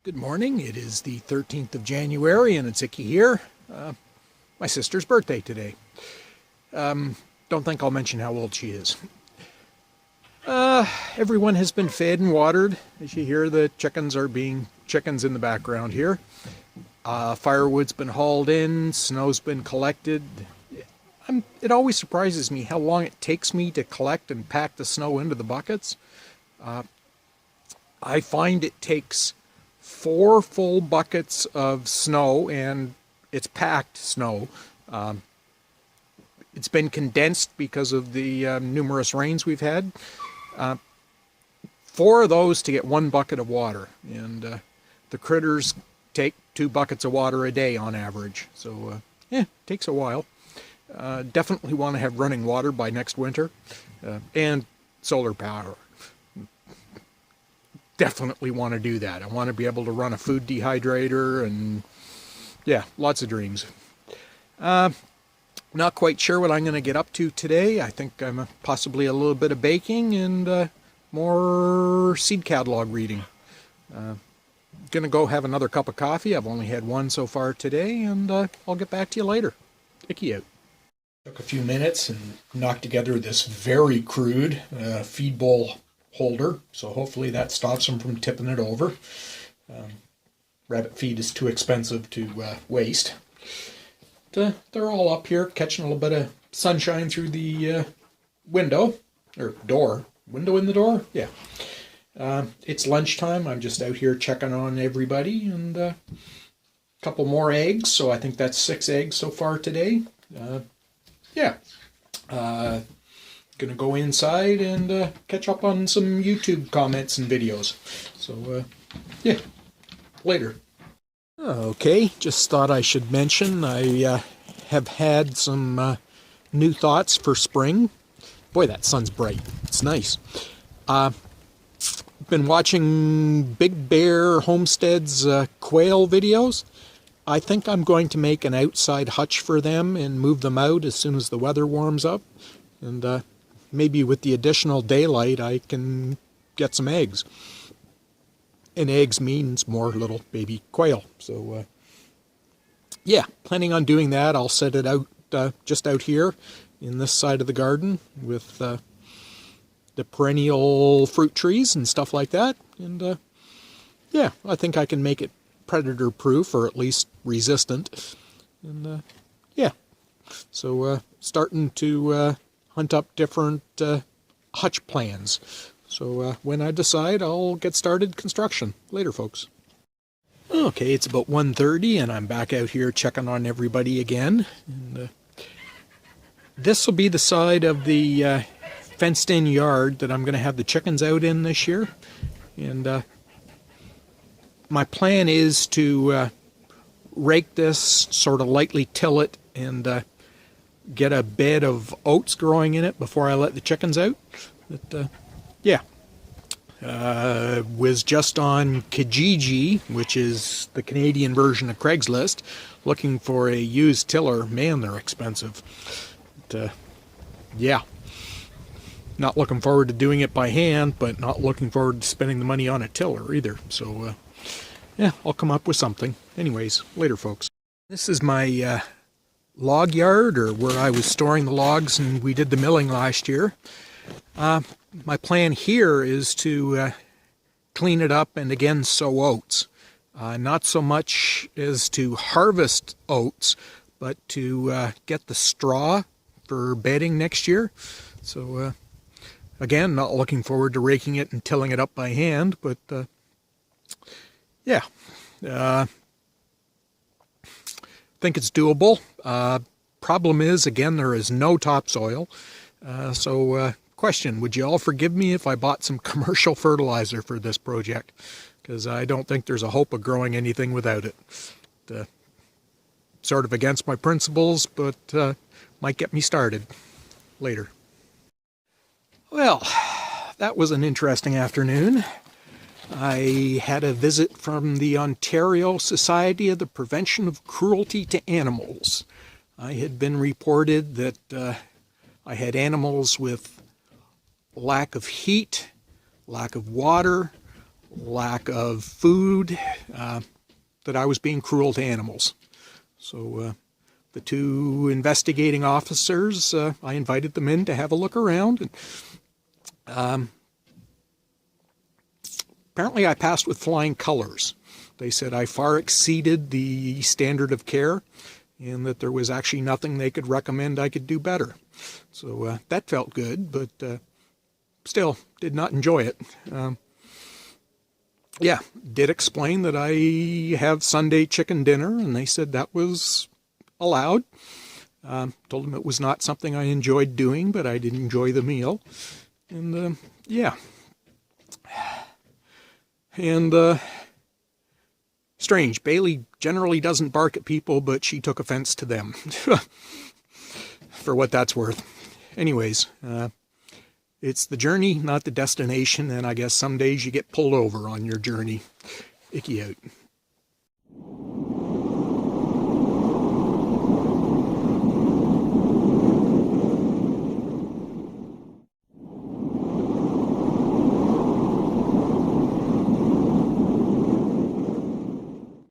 Good morning. It is the 13th of January and it's Icky here. My sister's birthday today. Don't think I'll mention how old she is. Everyone has been fed and watered. As you hear, the chickens are being chickens in the background here. Firewood's been hauled in, snow's been collected. It always surprises me how long it takes me to collect and pack the snow into the buckets. I find it takes 4 full buckets of snow, and it's packed snow. It's been condensed because of the numerous rains we've had. 4 of those to get 1 bucket of water, and the critters take 2 buckets of water a day on average. So, it takes a while. Definitely want to have running water by next winter, and solar power. Definitely want to do that. I want to be able to run a food dehydrator, and yeah, lots of dreams. Not quite sure what I'm going to get up to today. I think I'm possibly a little bit of baking and more seed catalog reading. Going to go have another cup of coffee. I've only had one so far today, and I'll get back to you later. Icky out. Took a few minutes and knocked together this very crude feed bowl holder, so hopefully that stops them from tipping it over. Rabbit feed is too expensive to waste. They're all up here catching a little bit of sunshine through the window, or door. Window in the door? Yeah. It's lunchtime. I'm just out here checking on everybody, and a couple more eggs, so I think that's 6 eggs so far today. Yeah. Gonna go inside and catch up on some YouTube comments and videos. So, yeah, later. Okay, just thought I should mention I have had some new thoughts for spring. Boy, that sun's bright. It's nice. Been watching Big Bear Homestead's quail videos. I think I'm going to make an outside hutch for them and move them out as soon as the weather warms up. And maybe with the additional daylight, I can get some eggs. And eggs means more little baby quail. So, yeah, planning on doing that. I'll set it out just out here in this side of the garden with the perennial fruit trees and stuff like that. And, yeah, I think I can make it predator-proof, or at least resistant. And, yeah, so starting to hunt up different hutch plans. So when I decide, I'll get started construction. Later, folks. Okay, it's about 1:30, and I'm back out here checking on everybody again. And this will be the side of the fenced-in yard that I'm going to have the chickens out in this year. And my plan is to rake this, sort of lightly till it, and get a bed of oats growing in it before I let the chickens out. But, yeah. Was just on Kijiji, which is the Canadian version of Craigslist, looking for a used tiller. Man, they're expensive. But, yeah. Not looking forward to doing it by hand, but not looking forward to spending the money on a tiller either. So, yeah, I'll come up with something. Anyways, later, folks. This is my log yard, or where I was storing the logs, and we did the milling last year. My plan here is to clean it up and again sow oats. Not so much as to harvest oats, but to get the straw for bedding next year. So again, not looking forward to raking it and tilling it up by hand, but yeah. Think it's doable. Problem is, again, there is no topsoil. So question, would you all forgive me if I bought some commercial fertilizer for this project? Because I don't think there's a hope of growing anything without it. Sort of against my principles, but might get me started later. Well, that was an interesting afternoon. I had a visit from the Ontario Society of the Prevention of Cruelty to Animals. I had been reported that I had animals with lack of heat, lack of water, lack of food, that I was being cruel to animals. So the two investigating officers, I invited them in to have a look around. And apparently I passed with flying colors. They said I far exceeded the standard of care and that there was actually nothing they could recommend I could do better. So that felt good, but still did not enjoy it. Yeah, did explain that I have Sunday chicken dinner, and they said that was allowed. Told them it was not something I enjoyed doing, but I did enjoy the meal. And yeah. And strange, Bailey generally doesn't bark at people, but she took offense to them. For what that's worth. Anyways, it's the journey, not the destination, and I guess some days you get pulled over on your journey. Icky out.